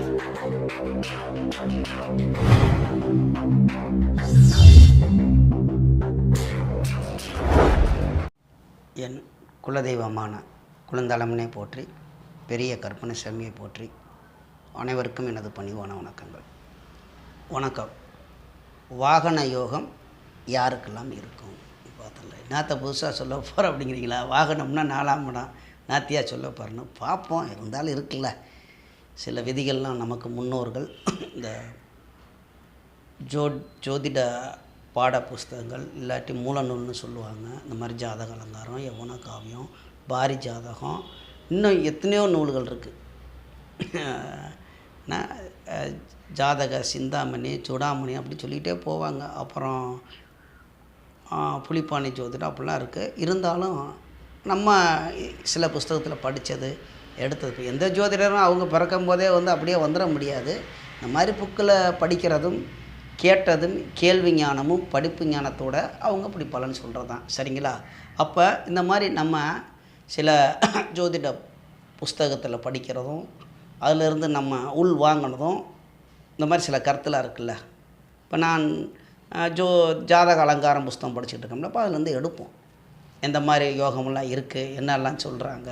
என் குலதெய்வமான குழந்தளமனை போற்றி, பெரிய கற்பனை சாமியை போற்றி, அனைவருக்கும் எனது பணிவான வணக்கங்கள். வணக்கம். வாகன யோகம் யாருக்கெல்லாம் இருக்கும் பார்த்தல என்னத்த புதுசாக சொல்ல போகிற அப்படிங்கிறீங்களா? வாகனம்னா 4ஆம் இடம் நாத்தியாக சொல்ல போகிறேன்னு பார்ப்போம். இருந்தாலும் இருக்குல்ல சில விதிகள்லாம் நமக்கு முன்னோர்கள் இந்த ஜோதிட பாட புஸ்தகங்கள் இல்லாட்டி மூலநூல்னு சொல்லுவாங்க. இந்த மாதிரி ஜாதக அலங்காரம், யவன காவியம், பாரி ஜாதகம், இன்னும் எத்தனையோ நூல்கள் இருக்குது. ஜாதக சிந்தாமணி, சூடாமணி அப்படி சொல்லிகிட்டே போவாங்க. அப்புறம் புலிப்பாணி ஜோதிடம் அப்படிலாம் இருக்குது. இருந்தாலும் நம்ம சில புஸ்தகத்தில் படித்தது எடுத்தது எந்த ஜோதிடரும் அவங்க பிறக்கும் போதே அப்படியே வந்துட முடியாது. இந்த மாதிரி புக்கில் படிக்கிறதும் கேட்டதும் கேள்வி ஞானமும் படிப்பு ஞானத்தோடு அவங்க அப்படி பலன் சொல்கிறது தான். சரிங்களா? அப்போ இந்த மாதிரி நம்ம சில ஜோதிட புஸ்தகத்தில் படிக்கிறதும் அதிலிருந்து நம்ம உள் வாங்கினதும் இந்த மாதிரி சில கருத்துலாம் இருக்குல்ல. இப்போ நான் ஜாதக அலங்காரம் புஸ்தகம் படிச்சுட்டு இருக்கோம்ல, அப்போ அதுலேருந்து எடுப்போம் எந்த மாதிரி யோகமெல்லாம் இருக்குது, என்னெல்லாம் சொல்கிறாங்க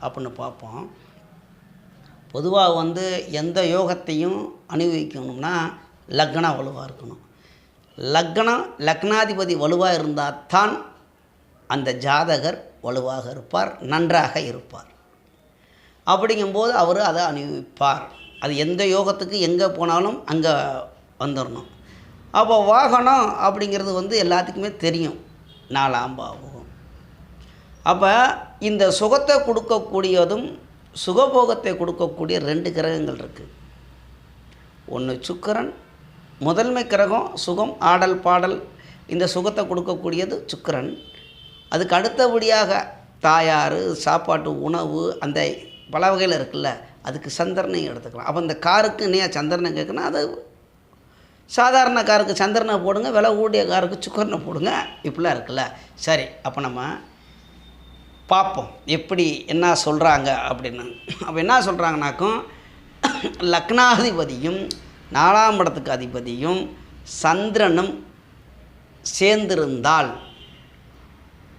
அப்படின்னு பார்ப்போம். பொதுவாக எந்த யோகத்தையும் அனுபவிக்கணும்னா லக்னம் வலுவாக இருக்கணும். லக்னாதிபதி வலுவாக இருந்தால் தான் அந்த ஜாதகர் வலுவாக இருப்பார், நன்றாக இருப்பார். அப்படிங்கும்போது அவர் அதை அனுபவிப்பார். அது எந்த யோகத்துக்கு எங்கே போனாலும் அங்கே வந்துடணும். அப்போ வாகனம் அப்படிங்கிறது எல்லாத்துக்குமே தெரியும், 4ஆம் பாவம். அப்போ இந்த சுகத்தை கொடுக்கக்கூடியதும் சுகபோகத்தை கொடுக்கக்கூடிய 2 கிரகங்கள் இருக்குது. ஒன்று சுக்கிரன், முதன்மை கிரகம் சுகம், ஆடல் பாடல், இந்த சுகத்தை கொடுக்கக்கூடியது சுக்கிரன். அதுக்கு அடுத்தபடியாக தாயார், சாப்பாட்டு உணவு, அந்த பல வகையில் இருக்குல்ல, அதுக்கு சந்திரனை எடுத்துக்கலாம். அப்போ இந்த காருக்கு நீ சந்திரனை கேட்கணும், அது சாதாரண காருக்கு சந்திரனை போடுங்க, விலை கூடிய காருக்கு சுக்கரனை போடுங்க, இப்படிலாம் இருக்குல்ல. சரி, அப்போ நம்ம பார்ப்போம் எப்படி என்ன சொல்கிறாங்க அப்படின்னு. அப்போ என்ன சொல்கிறாங்கனாக்கும், லக்னாதிபதியும் 4ஆம் இடத்துக்கு அதிபதியும் சந்திரனும் சேர்ந்திருந்தால்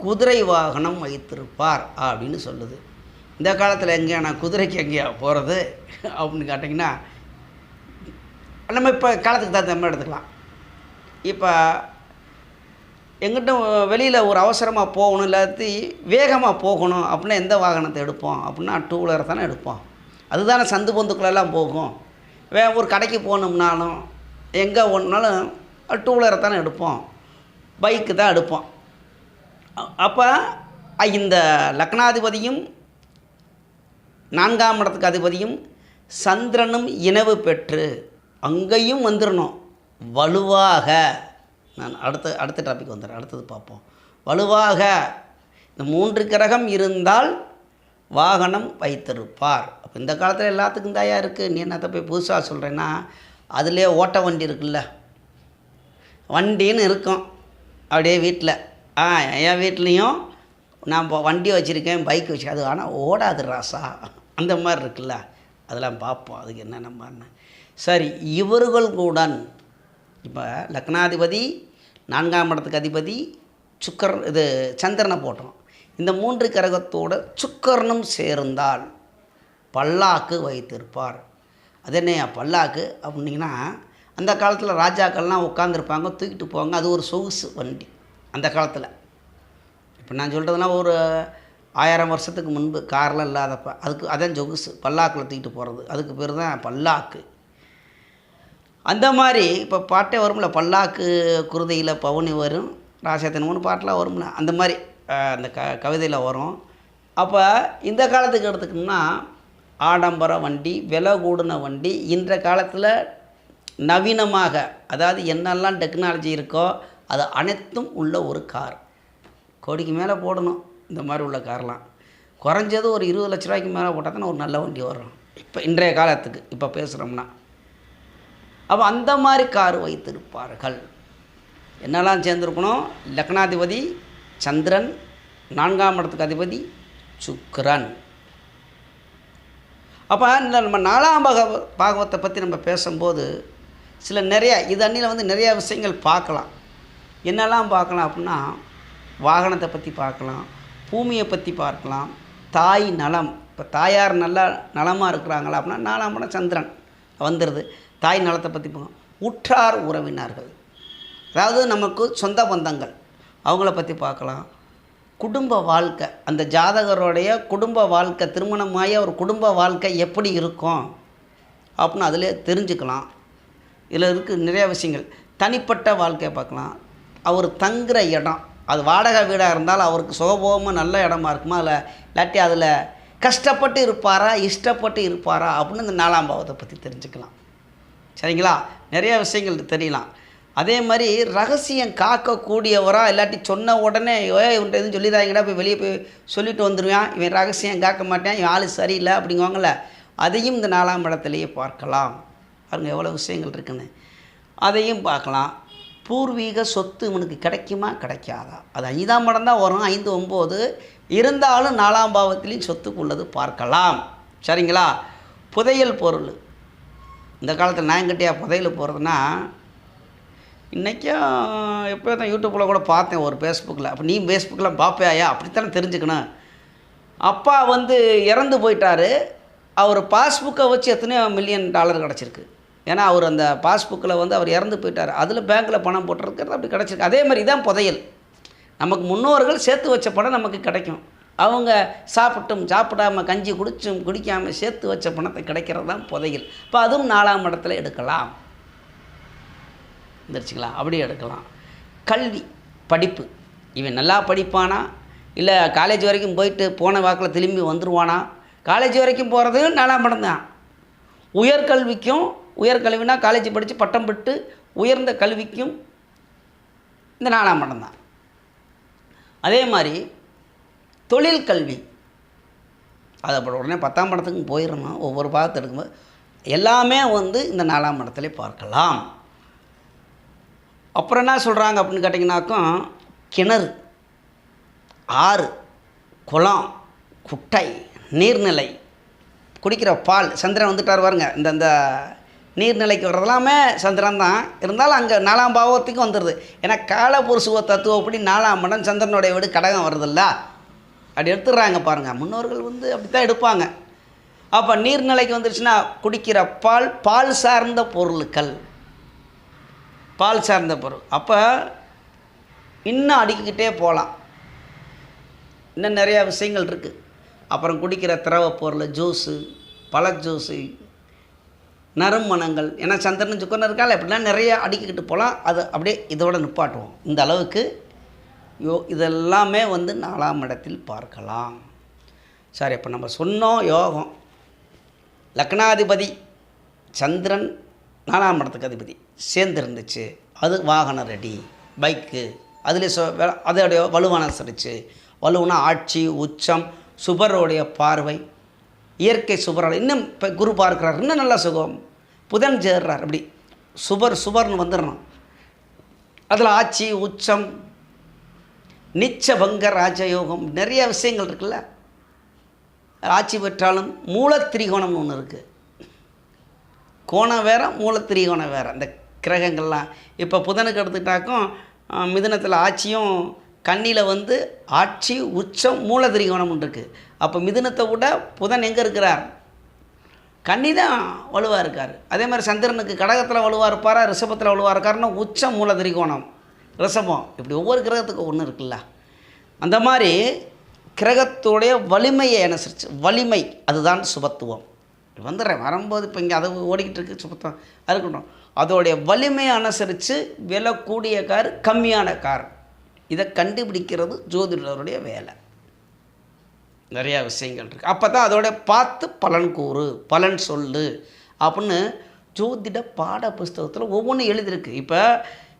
குதிரை வாகனம் வைத்திருப்பார் அப்படின்னு சொல்லுது. இந்த காலத்தில் எங்கேயா நான் குதிரைக்கு எங்கேயா போகிறது அப்படின்னு கேட்டிங்கன்னா, நம்ம இப்போ காலத்துக்கு தகுந்த மாதிரி எடுத்துக்கலாம். இப்போ எங்கிட்ட வெளியில் ஒரு அவசரமாக போகணும், இல்லாட்டி வேகமாக போகணும் அப்படின்னா எந்த வாகனத்தை எடுப்போம் அப்படின்னா 2 வீலரை தானே எடுப்போம். அதுதானே சந்து பொந்துக்குள்ளெல்லாம் போகும். ஒரு கடைக்கு போகணும்னாலும் எங்கே ஒன்றாலும் 2 வீலரை தானே எடுப்போம், பைக்கு தான் எடுப்போம். அப்போ இந்த லக்னாதிபதியும் 4ஆம் இடத்துக்கு அதிபதியும் சந்திரனும் இணைவு பெற்று அங்கேயும் வந்துடணும் வலுவாக. நான் அடுத்த டாபிக் வந்துடுறேன், அடுத்தது பார்ப்போம். வலுவாக இந்த 3 கிரகம் இருந்தால் வாகனம் வைத்திருப்பார். அப்போ இந்த காலத்தில் எல்லாத்துக்கும் தாயா இருக்குது. நீ என்னத்தை போய் புதுசாக சொல்கிறேன்னா, அதிலே ஓட்ட வண்டி இருக்குல்ல, வண்டின்னு இருக்கும் அப்படியே வீட்டில். என் வீட்லேயும் நான் வண்டி வச்சுருக்கேன், பைக் வச்சுருக்கேன், அது ஆனால் ஓடாது ராசா, அந்த மாதிரி இருக்குல்ல, அதெல்லாம் பார்ப்போம் அதுக்கு என்னென்ன மாதிரி. சரி, இவர்களுடன் இப்போ லக்னாதிபதி 4ஆம் இடத்துக்கு அதிபதி இது சந்திரனை போட்டோம். இந்த 3 கிரகத்தோடு சுக்கரனும் சேர்ந்தால் பல்லாக்கு வைத்திருப்பார். அது என்னையா பல்லாக்கு அப்படின்னா, அந்த காலத்தில் ராஜாக்கள்லாம் உட்காந்துருப்பாங்க, தூக்கிட்டு போவாங்க. அது ஒரு சொகுசு வண்டி அந்த காலத்தில். இப்போ நான் சொல்கிறதுலாம் ஒரு 1000 வருஷத்துக்கு முன்பு, காரெலாம் இல்லாதப்போ. அதுக்கு அதான் சொகுசு, பல்லாக்கில் தூக்கிட்டு போகிறது. அதுக்கு பேர் தான் பல்லாக்கு. அந்த மாதிரி இப்போ பாட்டே வரும்ல, பல்லாக்கு குருதையில் பவுனி வரும், ராசத்தினமுன்னு பாட்டெலாம் வரும்ல, அந்த மாதிரி அந்த கவிதையில் வரும். அப்போ இந்த காலத்துக்கு எடுத்துக்கணும்னா ஆடம்பர வண்டி, விலை கூடின வண்டி, இன்றைய காலத்தில் நவீனமாக, அதாவது என்னெல்லாம் டெக்னாலஜி இருக்கோ அது அனைத்தும் உள்ள ஒரு கார். கோடிக்கு மேலே போடணும் இந்த மாதிரி உள்ள கார்லாம். குறைஞ்சது ஒரு 20 லட்ச ரூபாய்க்கு மேலே போட்டால் தானே ஒரு நல்ல வண்டி வரும் இப்போ இன்றைய காலத்துக்கு இப்போ பேசுகிறோம்னா. அப்போ அந்த மாதிரி கார் வைத்திருப்பார்கள். என்னெல்லாம் சேர்ந்துருக்கணும்? லக்னாதிபதி சந்திரன், 4ஆம் இடத்துக்கு அதிபதி சுக்கிரன். அப்போ இந்த நம்ம 4ஆம் பாகவத்தை பற்றி நம்ம பேசும்போது சில நிறையா இது அன்னியில் வந்து நிறையா விஷயங்கள் பார்க்கலாம். என்னெல்லாம் பார்க்கலாம் அப்படின்னா, வாகனத்தை பற்றி பார்க்கலாம், பூமியை பற்றி பார்க்கலாம், தாய் நலம். இப்போ தாயார் நல்லா நலமாக இருக்கிறாங்களா அப்படின்னா 4ஆம் இடம் சந்திரன் வந்துடுது. தாய் நலத்தை பற்றி பார்க்கலாம். உற்றார் உறவினர்கள், அதாவது நமக்கு சொந்த பந்தங்கள், அவங்கள பற்றி பார்க்கலாம். குடும்ப வாழ்க்கை, அந்த ஜாதகருடைய குடும்ப வாழ்க்கை, திருமணமாகி ஒரு குடும்ப வாழ்க்கை எப்படி இருக்கும் அப்படின்னு அதிலே தெரிஞ்சுக்கலாம். இதில் இருக்குது நிறையா விஷயங்கள். தனிப்பட்ட வாழ்க்கையை பார்க்கலாம். அவர் தங்குற இடம், அது வாடகை வீடாக இருந்தாலும் அவருக்கு சுகபோகமாக நல்ல இடமா இருக்குமா, அதில் இல்லாட்டி அதில் கஷ்டப்பட்டு இருப்பாரா இஷ்டப்பட்டு இருப்பாரா அப்படின்னு இந்த 4ஆம் பாவத்தை பற்றி தெரிஞ்சுக்கலாம். சரிங்களா? நிறையா விஷயங்கள் தெரியலாம். அதே மாதிரி ரகசியம் காக்கக்கூடியவராக, இல்லாட்டி சொன்ன உடனே இவன்ட்டு எதுவும் சொல்லிடுறாங்கடா போய் வெளியே போய் சொல்லிட்டு வந்துடுவான், இவன் ரகசியம் காக்க மாட்டேன், இவன் ஆள் சரியில்லை அப்படிங்குவாங்கள்ல, அதையும் இந்த 4ஆம் இடத்துலையே பார்க்கலாம். பாருங்கள் எவ்வளோ விஷயங்கள் இருக்குன்னு, அதையும் பார்க்கலாம். பூர்வீக சொத்து இவனுக்கு கிடைக்குமா கிடைக்காதா, அது 5ஆம் இடம் தான் வரும், 5, 9 இருந்தாலும் 4ஆம் பாவத்திலையும் சொத்துக்குள்ளது பார்க்கலாம். சரிங்களா? புதையல் பொருள், இந்த காலத்தில் நாயங்கட்டியாக புதையல் போகிறதுனா, இன்றைக்கும் எப்போ தான் யூடியூப்பில் கூட பார்த்தேன் ஒரு ஃபேஸ்புக்கில். அப்போ நீ ஃபேஸ்புக்கில் பார்ப்பையா, அப்படித்தானே தெரிஞ்சுக்கணும். அப்பா வந்து இறந்து போயிட்டார், அவர் பாஸ்புக்கை வச்சு எத்தனையோ $1 மில்லியன் கிடச்சிருக்கு. ஏன்னா அவர் அந்த பாஸ்புக்கில் வந்து அவர் இறந்து போயிட்டார், அதில் பேங்க்கில் பணம் போட்டிருக்கிறது அப்படி கிடச்சிருக்கு. அதே மாதிரி தான் புதையல், நமக்கு முன்னோர்கள் சேர்த்து வச்ச பணம் நமக்கு கிடைக்கும். அவங்க சாப்பிடாமல் கஞ்சி குடிக்காமல் சேர்த்து வச்ச பணத்தை கிடைக்கிறது தான் புதையல். இப்போ அதுவும் 4ஆம் இடத்துல எடுக்கலாம். வந்துருச்சுங்களா? அப்படியே எடுக்கலாம். கல்வி, படிப்பு, இவன் நல்லா படிப்பானா, இல்லை காலேஜ் வரைக்கும் போயிட்டு போன வாக்கில் திரும்பி வந்துடுவானா? காலேஜ் வரைக்கும் போகிறது 4ஆம் இடம் தான். உயர்கல்விக்கும், உயர்கல்வினா காலேஜ் படித்து பட்டம் பெற்று உயர்ந்த கல்விக்கும் இந்த 4ஆம் இடம் தான். அதே மாதிரி தொழில் கல்வி, அதை உடனே 10ஆம் இடத்துக்கும் போயிடணும். ஒவ்வொரு பாகத்தை எடுக்கும்போது எல்லாமே வந்து இந்த 4ஆம் இடத்துல பார்க்கலாம். அப்புறம் என்ன சொல்கிறாங்க அப்படின்னு கேட்டிங்கனாக்கும், கிணறு, ஆறு, குளம், குட்டை, நீர்நிலை, குடிக்கிற பால், சந்திரன் வந்துட்டார் பாருங்க, இந்த நீர்நிலைக்கு வர்றதெல்லாமே சந்திரன் தான். இருந்தாலும் அங்கே 4ஆம் பாவத்துக்கு வந்துடுது. ஏன்னா காலபுருஷுவ தத்துவப்படி 4ஆம் இடம் சந்திரனுடைய வீடு கடகம் வருதில்ல, அப்படி எடுத்துடுறாங்க பாருங்கள். முன்னோர்கள் வந்து அப்படி தான் எடுப்பாங்க. அப்போ நீர்நிலைக்கு வந்துருச்சுன்னா குடிக்கிற பால், பால் சார்ந்த பொருட்கள், பால் சார்ந்த பொருள். அப்போ இன்னும் அடுக்கிக்கிட்டே போகலாம், இன்னும் நிறையா விஷயங்கள் இருக்குது. அப்புறம் குடிக்கிற திரவ பொருள், ஜூஸு, பழ ஜூஸு, நறுமணங்கள், ஏன்னா சந்திரன் சுக்கரன் இருக்கால, எப்படிலாம் நிறைய அடுக்கிக்கிட்டு போகலாம். அது அப்படியே இதோட நிப்பாட்டுவோம். இந்த அளவுக்கு இதெல்லாமே வந்து 4ஆம் இடத்தில் பார்க்கலாம். சரி, இப்போ நம்ம சொன்னோம் யோகம், லக்னாதிபதி சந்திரன் 4ஆம் இடத்துக்கு அதிபதி சேர்ந்துருந்துச்சு, அது வாகனம் ரெடி, பைக்கு, அதில் அதோடைய வலுவான சரிச்சு, வலுவுனா ஆட்சி, உச்சம், சுபருடைய பார்வை, இயற்கை சுபரோட, இன்னும் இப்போ குரு பார்க்குறார், இன்னும் நல்லா சுகம், புதன் சேர்றார், அப்படி சுபர்னு வந்துடணும். அதில் ஆட்சி, உச்சம், நிச்சபங்க ராஜயோகம், நிறைய விஷயங்கள் இருக்குல்ல. ஆட்சி பெற்றாலும் மூலத்திரிகோணம்னு ஒன்று இருக்குது. கோணம் வேறு, மூலத்திரிகோணம் வேறு. அந்த கிரகங்கள்லாம் இப்போ புதனுக்கு எடுத்துக்கிட்டாக்கும் மிதுனத்தில் ஆட்சியும், கன்னியில் வந்து ஆட்சி, உச்சம், மூலத்திரிகோணம் இருக்குது. அப்போ மிதுனத்தை விட புதன் எங்கே இருக்கிறார்? கன்னி தான் வலுவாக இருக்கார். அதே மாதிரி சந்திரனுக்கு கடகத்தில் வலுவாக இருப்பாரா, ரிஷபத்தில் வலுவாக இருக்காருன்னா உச்சம், மூலத்திரிகோணம், ரிஷபம், இப்படி ஒவ்வொரு கிரகத்துக்கும் ஒன்று இருக்குல்ல. அந்த மாதிரி கிரகத்துடைய வலிமையை அனுசரித்து, வலிமை அதுதான் சுபத்துவம். வந்துடுறேன் வரும்போது, இப்போ இங்கே அதை ஓடிக்கிட்டு இருக்குது சுபத்துவம், அது இருக்கட்டும். அதோடைய வலிமையை அனுசரித்து விலை கூடிய கார், கம்மியான கார், இதை கண்டுபிடிக்கிறது ஜோதிடருடைய வேலை. நிறையா விஷயங்கள் இருக்குது. அப்போ தான் அதோட பார்த்து பலன் கூறு, பலன் சொல்லு அப்படின்னு ஜோதிட பாட புஸ்தகத்தில் ஒவ்வொன்றும் எழுதியிருக்கு. இப்போ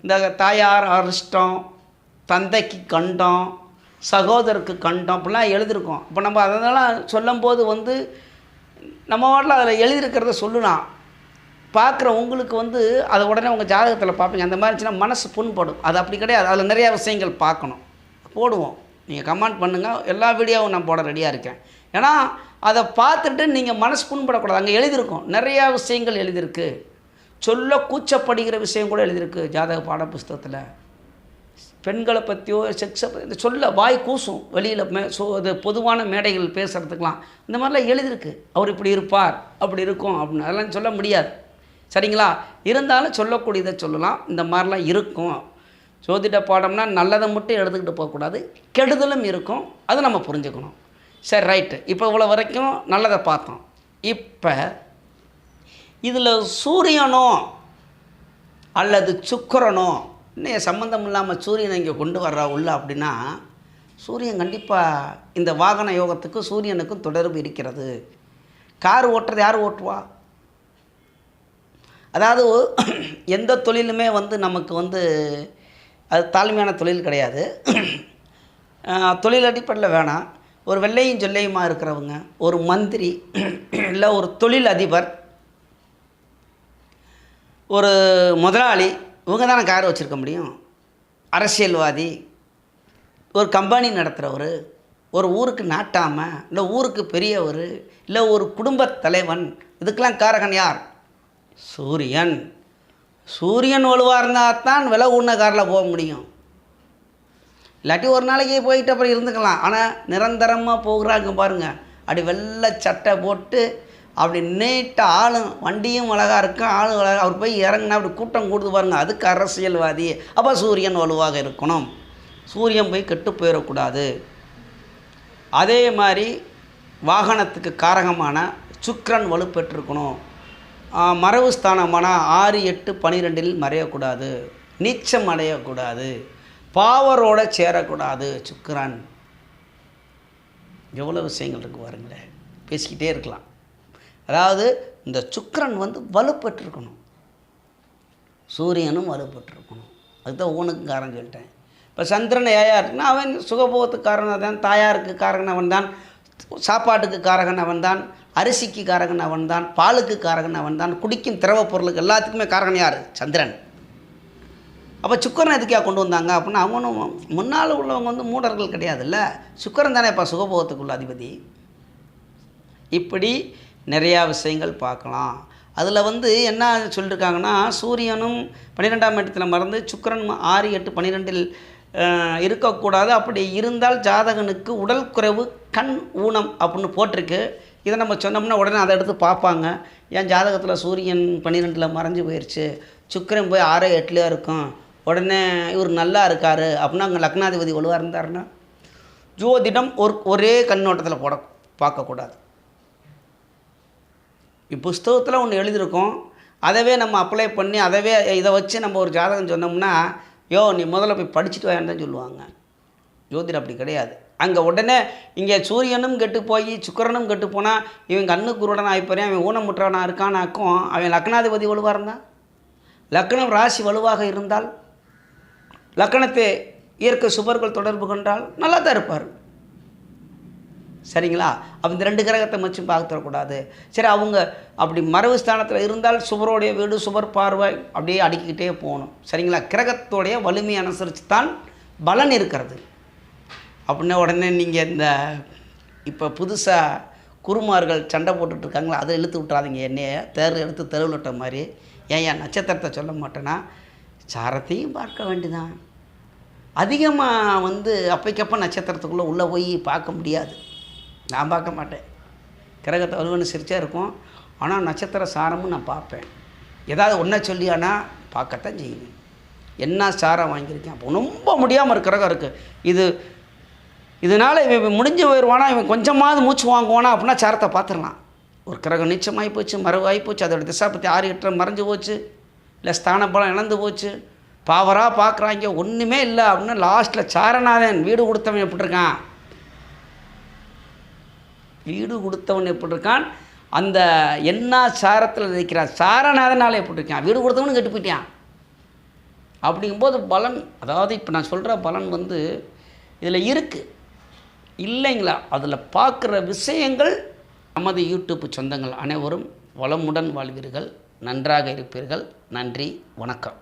இந்த தாயார் அரிஷ்டம், தந்தைக்கு கண்டம், சகோதரருக்கு கண்டம், அப்படிலாம் எழுதியிருக்கோம். இப்போ நம்ம அதெல்லாம் சொல்லும்போது வந்து நம்ம வாட்டில் அதில் எழுதியிருக்கிறத சொல்லலாம். பார்க்குற உங்களுக்கு வந்து அதை உடனே உங்கள் ஜாதகத்தில் பார்ப்பீங்க. அந்த மாதிரி இருந்துச்சுன்னா மனசு புண்படும். அது அப்படி கிடையாது. அதில் நிறையா விஷயங்கள் பார்க்கணும். போடுவோம், நீங்கள் கமெண்ட் பண்ணுங்கள், எல்லா வீடியோவும் நான் போட ரெடியாக இருக்கேன். ஏன்னா அதை பார்த்துட்டு நீங்கள் மனசு புண்படக்கூடாது. அங்கே எழுதியிருக்கும், நிறையா விஷயங்கள் எழுதியிருக்கு. சொல்ல கூச்சப்படுகிற விஷயம் கூட எழுதியிருக்கு ஜாதக பாட புஸ்தகத்தில். பெண்களை பற்றியோ செக்ஸை பற்றி இந்த சொல்ல வாய் கூசும் வெளியில் அது பொதுவான மேடைகள் பேசுகிறதுக்கெலாம் இந்த மாதிரிலாம் எழுதியிருக்கு. அவர் இப்படி இருப்பார், அப்படி இருக்கும் அப்படின்னு அதெல்லாம் சொல்ல முடியாது. சரிங்களா? இருந்தாலும் சொல்லக்கூடியதை சொல்லலாம். இந்த மாதிரிலாம் இருக்கும். ஜோதிட பாடம்னா நல்லதை மட்டும் எடுத்துக்கிட்டு போகக்கூடாது, கெடுதலும் இருக்கும். அதை நம்ம புரிஞ்சுக்கணும். சரி, ரைட்டு. இப்போ இவ்வளோ வரைக்கும் நல்லதை பார்த்தோம். இப்போ இதில் சூரியனோ அல்லது சுக்கிரனோ இன்னும் சம்மந்தம் இல்லாமல் சூரியனை இங்கே கொண்டு வர்றா உள்ள அப்படின்னா, சூரியன் கண்டிப்பாக இந்த வாகன யோகத்துக்கும் சூரியனுக்கும் தொடர்பு இருக்கிறது. கார் ஓட்டுறது யார் ஓட்டுவா? அதாவது எந்த தொழிலுமே நமக்கு அது தாழ்மையான தொழில் கிடையாது. தொழில் அடிப்படையில் வேணாம். ஒரு வெள்ளையும் சொல்லையுமா இருக்கிறவங்க, ஒரு மந்திரி, இல்லை ஒரு தொழில் அதிபர், ஒரு முதலாளி, இவங்க தானே கார் வச்சுருக்க முடியும். அரசியல்வாதி, ஒரு கம்பெனி நடத்துகிறவர், ஒரு ஊருக்கு நாட்டாமல், இல்லை ஊருக்கு பெரியவர், இல்லை ஒரு குடும்பத் தலைவன், இதுக்கெல்லாம் காரகன் யார்? சூரியன். சூரியன் வலுவாக இருந்தால் தான் விலை உண்ண காரில் போக முடியும். இல்லாட்டி ஒரு நாளைக்கு போயிட்டு அப்புறம் இருந்துக்கலாம். ஆனால் நிரந்தரமாக போகிறாங்க பாருங்கள், அப்படி வெள்ளை சட்டை போட்டு அப்படி நீட்டாக ஆளும், வண்டியும் அழகாக இருக்கும், ஆளும் அழகாக. அவர் போய் இறங்கினா அப்படி கூட்டம் கூடுது பாருங்கள், அதுக்கு அரசியல்வாதி. அப்போ சூரியன் வலுவாக இருக்கணும், சூரியன் போய் கெட்டு போயிடக்கூடாது. அதே மாதிரி வாகனத்துக்கு காரகமான சுக்கிரன் வலுப்பெற்றிருக்கணும். மறைவு ஸ்தானமான 6, 8, 12 மறையக்கூடாது, நீச்சம் அடையக்கூடாது, பாவரோடு சேரக்கூடாது. சுக்கிரன் எவ்வளோ விஷயங்கள் இருக்குது பாருங்களேன், பேசிக்கிட்டே இருக்கலாம். அதாவது இந்த சுக்கிரன் வலுப்பெற்றிருக்கணும், சூரியனும் வலுப்பெற்றிருக்கணும். அதுதான் ஒவ்வொன்றுக்கும் காரணம் சொல்லிட்டேன். இப்போ சந்திரன் ஏயா இருக்குன்னா அவன் சுகபோகத்துக்கு காரணம் தான், தாயாருக்கு காரகன் அவன் தான், சாப்பாட்டுக்கு காரகன் அவன் தான், அரிசிக்கு காரகன் அவன் தான், பாலுக்கு காரகன் அவன் தான், குடிக்கும் திரவ பொருளுக்கு எல்லாத்துக்குமே காரகன் யார்? சந்திரன். அப்போ சுக்கிரன் எதுக்காக கொண்டு வந்தாங்க அப்படின்னா, அவனும் முன்னால் உள்ளவங்க மூடர்கள் கிடையாதுல்ல, சுக்கிரன் தானே இப்போ சுகபோகத்துக்குள்ள அதிபதி. இப்படி நிறையா விஷயங்கள் பார்க்கலாம். அதில் என்ன சொல்லியிருக்காங்கன்னா, சூரியனும் 12ஆம் இடத்துல மறந்து சுக்கிரன் 6, 8, 12 இருக்கக்கூடாது. அப்படி இருந்தால் ஜாதகனுக்கு உடல் குறைவு, கண் ஊனம் அப்படின்னு போட்டிருக்கு. இதை நம்ம சொன்னோம்னா உடனே அதை எடுத்து பார்ப்பாங்க. என் ஜாதகத்தில் சூரியன் 12 மறைஞ்சு போயிடுச்சு, சுக்கிரன் போய் 6, 8 இருக்கும், உடனே இவர் நல்லா இருக்கார் அப்படின்னா அங்கே லக்னாதிபதி வலுவாக இருந்தாருன்னா ஜோதிடம் ஒரே கண்ணோட்டத்தில் பார்க்கக்கூடாது. புஸ்தகத்தில் ஒன்று எழுதியிருக்கோம், அதவே நம்ம அப்ளை பண்ணி அதவே இதை வச்சு நம்ம ஒரு ஜாதகம் சொன்னோம்னா, நீ முதல்ல போய் படிச்சுட்டு வான்னு தான் சொல்லுவாங்க. ஜோதிடம் அப்படி கிடையாது. அங்கே உடனே இங்கே சூரியனும் கெட்டு போய் சுக்கிரனும் கெட்டு போனால் இவன் கண்ணு குருடன் ஆகிப்பறேன், அவன் ஊனமுற்றவனாக இருக்கானாக்கும். அவன் லக்னாதிபதி வலுவாக இருந்தால், லக்னம் ராசி வலுவாக இருந்தால், லக்னத்தை இயற்கை சுபர்கள் தொடர்பு கொண்டால் நல்லா தான் இருப்பார். சரிங்களா? அப்போ இந்த 2 கிரகத்தை வச்சும் பார்த்துடக்கூடாது. சரி, அவங்க அப்படி மறைவு ஸ்தானத்தில் இருந்தால் சுபரோடைய வீடு, சுபர் பார்வை அப்படியே அடுக்கிக்கிட்டே போகணும். சரிங்களா? கிரகத்தோடைய வலிமையை அனுசரித்து தான் பலன் இருக்கிறது. அப்படின்னா உடனே நீங்கள் இப்போ புதுசாக குருமார்கள் சண்டை போட்டுட்ருக்காங்களா, அதை இழுத்து விட்றாதீங்க. என்னைய எடுத்து தெருவில் விட்ட மாதிரி. ஏன் நட்சத்திரத்தை சொல்ல மாட்டேன்னா, சாரத்தையும் பார்க்க வேண்டிதான். அதிகமாக அப்பைக்கப்போ நட்சத்திரத்துக்குள்ளே உள்ளே போய் பார்க்க முடியாது. நான் பார்க்க மாட்டேன். கிரகத்தை வலுவன்னு சிரிச்சா இருக்கும், ஆனால் நட்சத்திர சாரமும் நான் பார்ப்பேன். ஏதாவது ஒன்றை சொல்லி ஆனால் பார்க்கத்தான் செய்வேன். என்ன சாரம் வாங்கியிருக்கேன், அப்போ ரொம்ப முடியாமல் இருக்கிற கிரகம் இருக்குது, இதனால் இவன் முடிஞ்சு போயிடுவானா, இவன் கொஞ்சமாவது மூச்சு வாங்குவானா அப்படின்னா சாரத்தை பார்த்துடலாம். ஒரு கிரகம் நீச்சமாகி போச்சு, மறைவாகி போச்சு, அதோட திசாபத்தி 6, 8 மறைஞ்சு போச்சு, இல்லை ஸ்தான பலம் இழந்து போச்சு, பாவராக பார்க்குறாங்க, ஒன்றுமே இல்லை அப்படின்னா லாஸ்ட்டில் சாரநாதன் வீடு கொடுத்தவன் எப்படி இருக்கான், வீடு கொடுத்தவன் எப்படி இருக்கான், அந்த என்ன சாரத்தில் இருக்கிறான் சாரநாதனால் எப்படி இருக்கான், வீடு கொடுத்தவனு கெட்டு போயிட்டான். அப்படிங்கும்போது பலன், அதாவது இப்போ நான் சொல்கிற பலன் இதில் இருக்குது இல்லைங்களா. அதில் பார்க்குற விஷயங்கள் நமது யூடியூப் சொந்தங்கள் அனைவரும் வளமுடன் வாழ்வீர்கள், நன்றாக இருப்பீர்கள். நன்றி, வணக்கம்.